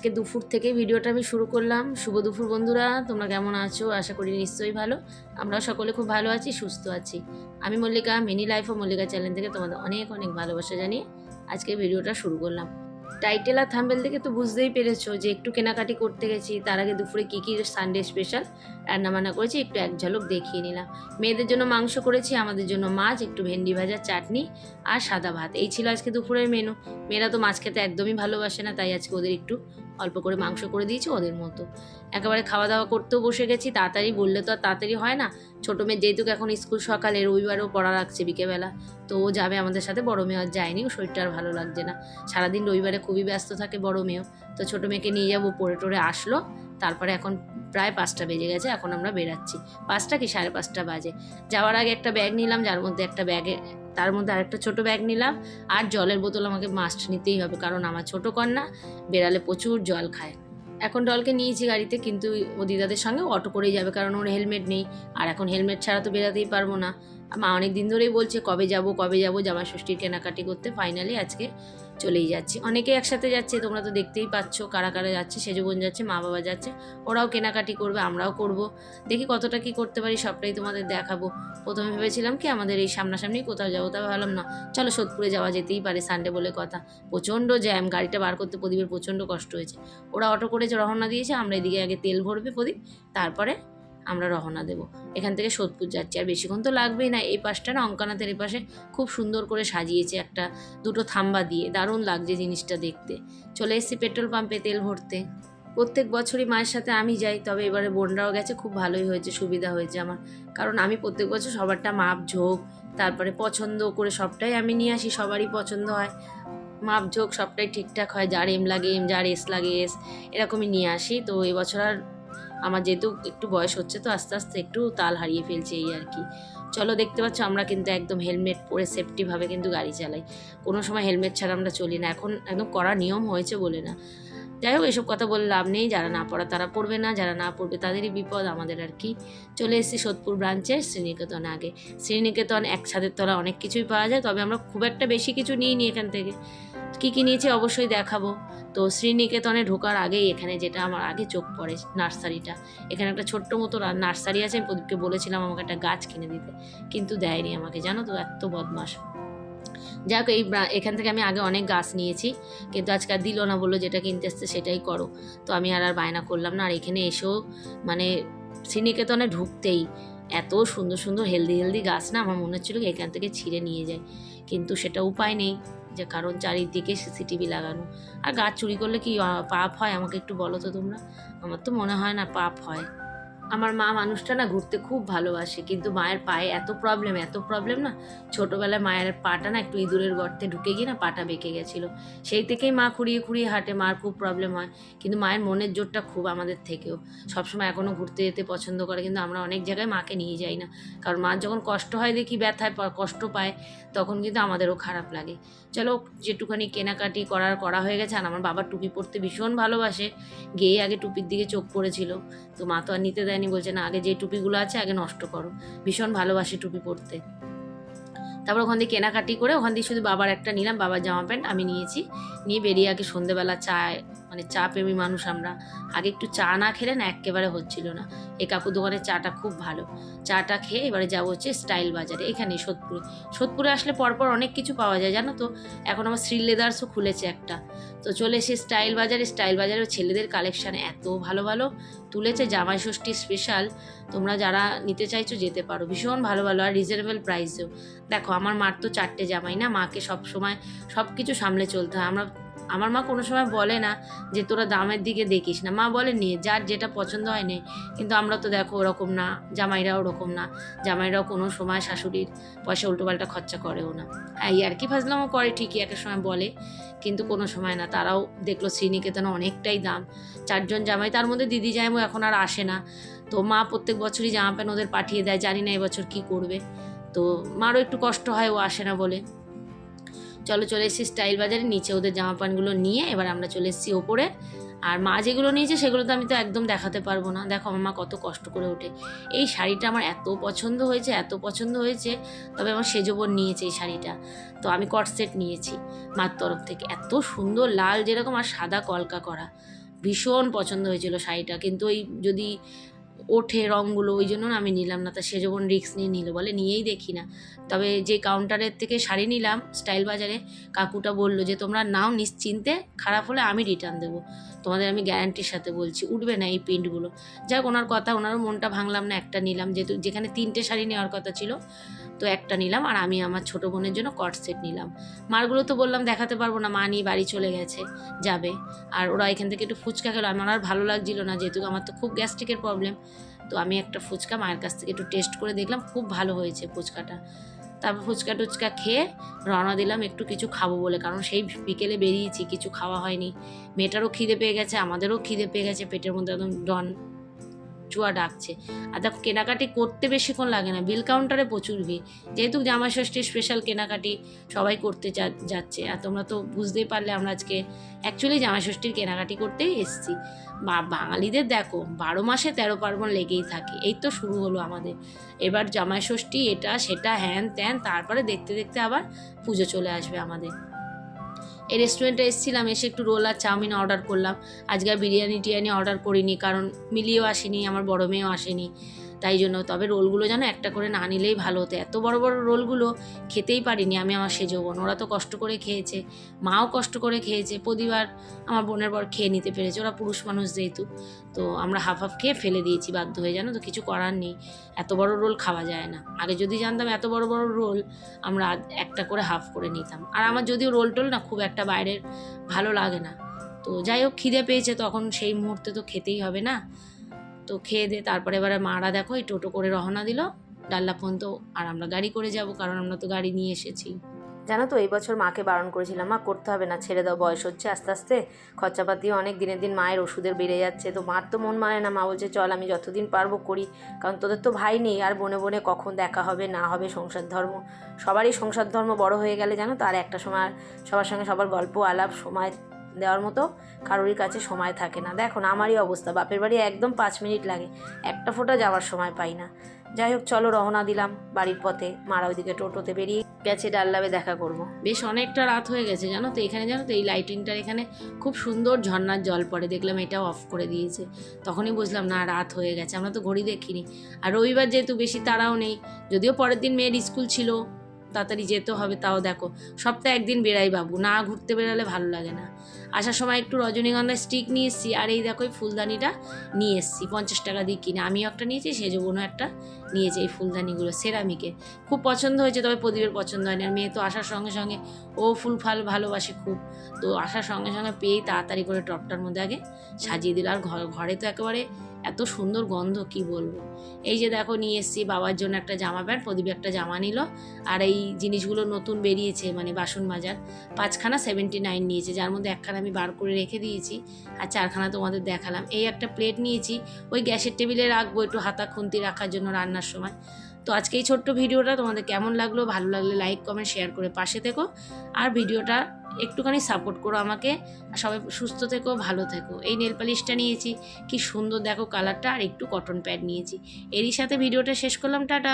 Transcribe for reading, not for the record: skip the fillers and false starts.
আজকে দুপুর থেকে ভিডিওটা আমি শুরু করলাম। শুভ দুপুর বন্ধুরা, তোমরা কেমন আছো? আশা করি নিশ্চয়ই ভালো। আমরাও সকলে খুব ভালো আছি, সুস্থ আছি। আমি মল্লিকা, মিনি লাইফ ও মল্লিকা চ্যানেল থেকে তোমাদের অনেক অনেক ভালোবাসা জানিয়ে আজকে ভিডিওটা শুরু করলাম। টাইটেল আর থাম্বনেল থেকে তো বুঝতেই পেরেছো যে একটু কেনাকাটি করতে গেছি। তার আগে দুপুরে কী কী সানডে স্পেশাল রান্নাবান্না করেছি একটু এক ঝলক দেখিয়ে নিলাম। মেয়েদের জন্য মাংস করেছি, আমাদের জন্য মাছ, একটু ভেন্ডি ভাজা, চাটনি আর সাদা ভাত। এই ছিল আজকে দুপুরের মেনু। মেয়েরা তো মাছ খেতে একদমই ভালোবাসে না, তাই আজকে ওদের একটু অল্প করে মাংস করে দিয়েছি ওদের মতো। একেবারে খাওয়া দাওয়া করতেও বসে গেছি। তাড়াতাড়ি বললে তো আর তাড়াতাড়ি হয় না। ছোটো মেয়ে যেহেতু এখন স্কুল সকালে, রবিবারেও পড়া রাখছে বিকেবেলা, তো ও যাবে আমাদের সাথে। বড় মেয়ে আর যায়নি, ও শরীরটা আর ভালো লাগছে না। সারাদিন রবিবারে খুবই ব্যস্ত থাকে বড় মেয়েও। তো ছোটো মেয়েকে নিয়ে যাবো, পড়ে টোরে আসলো। তারপরে এখন প্রায় 5টা বেজে গেছে, এখন আমরা বেরাচ্ছি। 5টা কি 5:30 বাজে। যাওয়ার আগে একটা ব্যাগ নিলাম, যার মধ্যে একটা ব্যাগে, তার মধ্যে আরেকটা ছোটো ব্যাগ নিলাম। আর জলের বোতল আমাকে মাস্ট নিতেই হবে, কারণ আমার ছোটো কন্যা বেড়ালে প্রচুর জল খায়। এখন ডলকে নিয়েছি গাড়িতে, কিন্তু ও দিদাদের সঙ্গে অটো করেই যাবে, কারণ ওর হেলমেট নেই। আর এখন হেলমেট ছাড়া তো বেরাতেই পারবো না। মা অনেক দিন ধরেই বলছে কবে যাব জামাই ষষ্ঠীর কেনাকাটি করতে। ফাইনালি আজকে চলেই যাচ্ছি। অনেকে একসাথে যাচ্ছে, তোমরা তো দেখতেই পাচ্ছ কারা কারা যাচ্ছে। সেজোবন যাচ্ছে, মা বাবা যাচ্ছে, ওরাও কেনাকাটি করবে, আমরাও করব। দেখি কতটা কি করতে পারি, সবটাই তোমাদের দেখাবো। প্রথমে ভেবেছিলাম কি আমাদের এই সামনাসামনি কোথাও যাবো, তবে ভাবলাম না, চলো সোদপুরে যাওয়া যেতেই পারে, সানডে বলে কথা। প্রচণ্ড জ্যাম, গাড়িটা বার করতে প্রদীপের প্রচণ্ড কষ্ট হয়েছে। ওরা অটো করেছে, রওনা দিয়েছে, আমরা এদিকে আগে তেল ভরবে প্রদীপ, তারপরে আমরা রওনা দেবো। এখান থেকে সোদপুর যাচ্ছি, আর বেশিক্ষণ তো লাগবেই না। এই পাশটা না, অঙ্কানাথের এই পাশে খুব সুন্দর করে সাজিয়েছে, দুটো থাম্বা দিয়ে, দারুণ লাগছে জিনিসটা দেখতে। চলে এসেছি পেট্রোল পাম্পে তেল ভরতে। প্রত্যেক বছরই মায়ের সাথে আমি যাই, তবে এবারে বোনরাও গেছে, খুব ভালোই হয়েছে, সুবিধা হয়েছে আমার। কারণ আমি প্রত্যেক বছর সবারটা মাপ ঝোঁক, তারপরে পছন্দ করে সবটাই আমি নিয়ে আসি, সবারই পছন্দ হয়, মাপ ঝোঁক সবটাই ঠিকঠাক হয়। যার এম লাগে এম, যার এস লাগে এস, এরকমই নিয়ে আসি। তো এবছর আর আমার যেহেতু একটু বয়স হচ্ছে, তো আস্তে আস্তে একটু তাল হারিয়ে ফেলছে, এই আর কি। চলো, দেখতে পাচ্ছ আমরা কিন্তু একদম হেলমেট পরে সেফটিভাবে কিন্তু গাড়ি চালাই। কোনো সময় হেলমেট ছাড়া আমরা চলি না, এখন একদম কড়া নিয়ম হয়েছে বলে না। যাই হোক, এসব কথা বলে লাভ নেই। যারা না পড়া তারা পড়বে না, যারা না পড়বে তাদেরই বিপদ, আমাদের আর কি। চলে এসেছি সোদপুর ব্রাঞ্চে শ্রীনিকেতন। আগে শ্রীনিকেতন এক ছাদের তলা অনেক কিছুই পাওয়া যায়, তবে আমরা খুব একটা বেশি কিছু নিইনি এখান থেকে। কী কী নিয়েছি অবশ্যই দেখাবো। তো শ্রীনিকেতনে ঢোকার আগেই এখানে যেটা আমার আগে চোখ পড়ে, নার্সারিটা। এখানে একটা ছোট্ট মতো নার্সারি আছে। আমি প্রদীপকে বলেছিলাম আমাকে একটা গাছ কিনে দিতে, কিন্তু দেয়নি আমাকে, জানো তো, এত বদমাস। যাক, এখান থেকে আমি আগে অনেক গাছ নিয়েছি, কিন্তু আজকে আর দিল না, বললো যেটা কিনতে এসছে সেটাই করো। তো আমি আর বায়না করলাম না। আর এখানে এসেও মানে শ্রীনিকেতনে ঢুকতেই এত সুন্দর সুন্দর হেলদি হেলদি গাছ না, আমার মনে হচ্ছিল এখান থেকে ছিঁড়ে নিয়ে যায়, কিন্তু সেটা উপায় নেই, যে কারণ চারিদিকে সিসিটিভি লাগানো। আর গাছ চুরি করলে কি পাপ হয় আমাকে একটু বলো তো তোমরা? আমার তো মনে হয় না পাপ হয়। আমার মা মানুষটা না ঘুরতে খুব ভালোবাসে, কিন্তু মায়ের পায়ে এত প্রবলেম না। ছোটোবেলায় মায়ের পাটা না একটু ইঁদুরের গর্তে ঢুকে গিয়ে না পাটা বেঁকে গেছিলো। সেই থেকেই মা খুঁড়িয়ে খুঁড়িয়ে হাঁটে, মার খুব প্রবলেম হয়। কিন্তু মায়ের মনের জোরটা খুব আমাদের থেকেও, সবসময় এখনও ঘুরতে যেতে পছন্দ করে, কিন্তু আমরা অনেক জায়গায় মাকে নিয়ে যাই না। কারণ মার যখন কষ্ট হয় দেখি, ব্যথায় কষ্ট পায়, তখন কিন্তু আমাদেরও খারাপ লাগে। চলো, যেটুখানি কেনাকাটি করা হয়ে গেছে। আর আমার বাবা টুপি পরতে ভীষণ ভালোবাসে, গিয়ে আগে টুপির দিকে চোখ পড়েছিল, তো মা তো আর নিতে দেয়নি, বলছে না, আগে যে টুপিগুলো আছে আগে নষ্ট করো। ভীষণ ভালোবাসে টুপি পরতে। তারপর ওখান দিয়ে কেনাকাটি করে, ওখান দিয়ে শুধু বাবার একটা নিলাম, বাবার জামা প্যান্ট আমি নিয়েছি। নিয়ে বেরিয়ে আগে সন্ধেবেলা চা প্রেমী মানুষ আমরা, আগে একটু চা না খেলে না একেবারে হচ্ছিল না। এই কাকু দোকানের চাটা খুব ভালো। চাটা খেয়ে এবারে যাবো হচ্ছে স্টাইল বাজারে, এখানে সোদপুরে আসলে পরপর অনেক কিছু পাওয়া যায়, জানো তো। এখন আমার শ্রী লেদার্সও খুলেছে একটা। তো চলে এসে স্টাইল বাজারে ছেলেদের কালেকশান এত ভালো ভালো তুলেছে, জামাই ষষ্ঠী স্পেশাল। তোমরা যারা নিতে চাইছো যেতে পারো, ভীষণ ভালো ভালো, আর রিজনেবল প্রাইসেও। দেখো, আমার মার তো 4টে জামাই না, মাকে সব সময় সব কিছু সামলে চলতে হয়। আমার মা কোনো সময় বলে না যে তোরা দামের দিকে দেখিস না, মা বলে নিয়ে, যার যেটা পছন্দ হয় নে। কিন্তু আমরা তো দেখো ওরকম না, জামাইরাও ওরকম না। জামাইরাও কোনো সময় শাশুড়ির পয়সা উল্টোপাল্টা খরচা করেও না। হ্যাঁ, আর কি ফাজলামও করে ঠিকই, একটা সময় বলে, কিন্তু কোনো সময় না। তারাও দেখলো শ্রীনিকেতনে অনেকটাই দাম। 4জন জামাই, তার মধ্যে দিদি জামাইও এখন আর আসে না। তো মা প্রত্যেক বছরই জামা প্যান্ট ওদের পাঠিয়ে দেয়, জানি না এবছর কী করবে। তো মারও একটু কষ্ট হয়, ও আসে না বলে। চলে এসেছি স্টাইল বাজারে, নিচে ওদের জামা প্যান্টগুলো নিয়ে এবার আমরা চলে এসেছি ওপরে। আর মা যেগুলো নিয়েছে সেগুলো তো আমি তো একদম দেখাতে পারবো না। দেখো আমার মা কত কষ্ট করে ওঠে। এই শাড়িটা আমার এত পছন্দ হয়েছে, তবে আমার সেজোবন নিয়েছে এই শাড়িটা। তো আমি কট সেট নিয়েছি মার তরফ থেকে, এত সুন্দর, লাল যেরকম আর সাদা কলকা করা, ভীষণ পছন্দ হয়েছিল শাড়িটা, কিন্তু ওই যদি ওঠে রঙগুলো ওই জন্য না আমি নিলাম না। তা সে যখন রিস্ক নিয়ে নিল, বলে নিয়েই দেখি না। তবে যে কাউন্টারের থেকে শাড়ি নিলাম স্টাইল বাজারে, কাকুটা বলল যে তোমরা নাও নিশ্চিন্তে, খারাপ হলে আমি রিটার্ন দেবো, তোমাদের আমি গ্যারান্টির সাথে বলছি উঠবে না এই প্রিন্টগুলো। যাক ওনার কথা, ওনারও মনটা ভাঙলাম না, একটা নিলাম, যেহেতু যেখানে 3টে শাড়ি নেওয়ার কথা ছিল তো একটা নিলাম। আর আমি আমার ছোটো বোনের জন্য কট সেট নিলাম। মারগুলো তো বললাম দেখাতে পারবো না, মা নিয়ে বাড়ি চলে গেছে, যাবে। আর ওরা এখান থেকে একটু ফুচকা খেলো, আমার আর ভালো লাগছিল না, যেহেতু আমার তো খুব গ্যাস্ট্রিকের প্রবলেম। তো আমি একটা ফুচকা মায়ের কাছ থেকে একটু টেস্ট করে দেখলাম, খুব ভালো হয়েছে ফুচকাটা। তারপর ফুচকা টুচকা খেয়ে রওনা দিলাম একটু কিছু খাবো বলে, কারণ সেই বিকেলে বেরিয়েছি, কিছু খাওয়া হয়নি। মেয়েটারও খিদে পেয়ে গেছে, আমাদেরও খিদে পেয়ে গেছে, পেটের মধ্যে একদম ডন চুয়া ডাকছে। আর দেখো কেনাকাটি করতে বেশিক্ষণ লাগে না, বিল কাউন্টারে প্রচুর ভিড়, যেহেতু জামাই ষষ্ঠীর স্পেশাল কেনাকাটি সবাই করতে যাচ্ছে। আর তোমরা তো বুঝতেই পারলে আমরা আজকে অ্যাকচুয়ালি জামাই ষষ্ঠীর কেনাকাটি করতেই এসেছি। বাঙালিদের দেখো 12 মাসে 13 পার্বণ লেগেই থাকে, এই তো শুরু হলো আমাদের। এবার জামাই ষষ্ঠী, এটা সেটা হ্যান ত্যান, তারপরে দেখতে দেখতে আবার পুজো চলে আসবে আমাদের। এই রেস্টুরেন্টে এসেছিলাম, এসে একটু রোল আর চাউমিন অর্ডার করলাম। আজকে আর বিরিয়ানি টিরিয়ানি অর্ডার করিনি, কারণ মিলিয়েও আসেনি, আমার বড় মেয়েও আসেনি, তাই জন্য। তবে রোলগুলো যেন একটা করে না নিলেই ভালো হতো, এত বড় বড় রোলগুলো খেতেই পারিনি আমি, আমার সেজো বোন, ওরা তো কষ্ট করে খেয়েছে, মাও কষ্ট করে খেয়েছে, প্রতিবার আমার বোনের বর খেয়ে নিতে পেরেছে, ওরা পুরুষ মানুষ যেহেতু। তো আমরা হাফ হাফ খেয়ে ফেলে দিয়েছি বাধ্য হয়ে, জানো তো, কিছু করার নেই, এত বড় রোল খাওয়া যায় না। আগে যদি জানতাম এত বড় বড় রোল, আমরা একটা করে হাফ করে নিতাম। আর আমার যদিও রোল টোল না খুব একটা বাইরের ভালো লাগে না, তো যাই হোক খিদে পেয়েছে তখন, সেই মুহূর্তে তো খেতেই হবে না। তো খেয়ে দিয়ে তারপরে এবারে মারা দেখো এই টোটো করে রওনা দিল ডাল্লা পর্যন্ত, আর আমরা গাড়ি করে যাব, কারণ আমরা তো গাড়ি নিয়ে এসেছি। জানো তো এই বছর মাকে বারণ করেছিলাম, মা করতে হবে না, ছেড়ে দাও, বয়স হচ্ছে আস্তে আস্তে, খরচাপাতিও অনেক দিনের দিন মায়ের ওষুধের বেড়ে যাচ্ছে। তো মার তো মন মানে না, মা বলছে চল আমি যতদিন পারবো করি, কারণ তোদের তো ভাই নেই, আর বনে বনে কখন দেখা হবে না হবে, সংসার ধর্ম সবারই, সংসার ধর্ম বড় হয়ে গেলে জানো তো আর একটা সময় আর সবার সঙ্গে সবার গল্প আলাপ সময় দেওয়ার মতো কারোরই কাছে সময় থাকে না। দেখো না আমারই অবস্থা, বাপের বাড়ি একদম 5 মিনিট লাগে, একটা ফোঁটা যাওয়ার সময় পাই না। যাই হোক চলো রওনা দিলাম বাড়ির পথে, মারা ওইদিকে টোটোতে বেরিয়ে গেছে ডাল্লাবে দেখা করব। বেশ অনেকটা রাত হয়ে গেছে জানো তো, এখানে জানো তো এই লাইটিংটার এখানে খুব সুন্দর ঝর্ণার জল পড়ে, দেখলাম এটাও অফ করে দিয়েছে, তখনই বুঝলাম না রাত হয়ে গেছে, আমরা তো ঘড়ি দেখিনি। আর রবিবার যেহেতু বেশি তাড়াও নেই, যদিও পরের দিন মেয়ের স্কুল ছিল, তাড়াতাড়ি যেতে হবে, তাও দেখো সপ্তাহে একদিন বেরাই বাবু, না ঘুরতে বেরালে ভালো লাগে না। আসার সময় একটু রজনীগন্ধা স্টিক নিয়ে এসেছি, আর এই দেখো এই ফুলদানিটা নিয়ে এসেছি 50 টাকা দিয়ে কিনে, আমিও একটা নিয়েছি, সেজো বোনও একটা নিয়েছে। এই ফুলদানিগুলো সেরামিকে খুব পছন্দ হয়েছে, তবে প্রদীপের পছন্দ হয়নি। আর মেয়ে তো আসার সঙ্গে সঙ্গে ও ফুল ফাল ভালোবাসে খুব, তো আসার সঙ্গে সঙ্গে পেয়েই তাড়াতাড়ি করে টপটার মধ্যে আগে সাজিয়ে দিল। আর ঘরে তো একেবারে এত সুন্দর গন্ধ কি বলবো। এই যে দেখো নিয়ে এসেছি বাবার জন্য একটা জামা প্যান্ট, প্রদীপ একটা জামা নিল। আর এই জিনিসগুলো নতুন বেরিয়েছে, মানে বাসন মাজার 5খানা 79 নিয়েছে, যার মধ্যে 1খানা আমি বার করে রেখে দিয়েছি, আর 4খানা তোমাদের দেখালাম। এই একটা প্লেট নিয়েছি, ওই গ্যাসের টেবিলে রাখবো একটু হাতা খুন্তি রাখার জন্য রান্নার সময়। তো আজকে এই ছোট্ট ভিডিওটা তোমাদের কেমন লাগলো, ভালো লাগলে লাইক কমেন্ট শেয়ার করে পাশে থেকো, আর ভিডিওটা একটুখানি সাপোর্ট করো আমাকে। আর সবাই সুস্থ থেকো, ভালো থেকো। এই নেল পালিশটা নিয়েছি, কি সুন্দর দেখো কালারটা, আর একটু কটন প্যাড নিয়েছি। এরই সাথে ভিডিওটা শেষ করলাম, টাটা।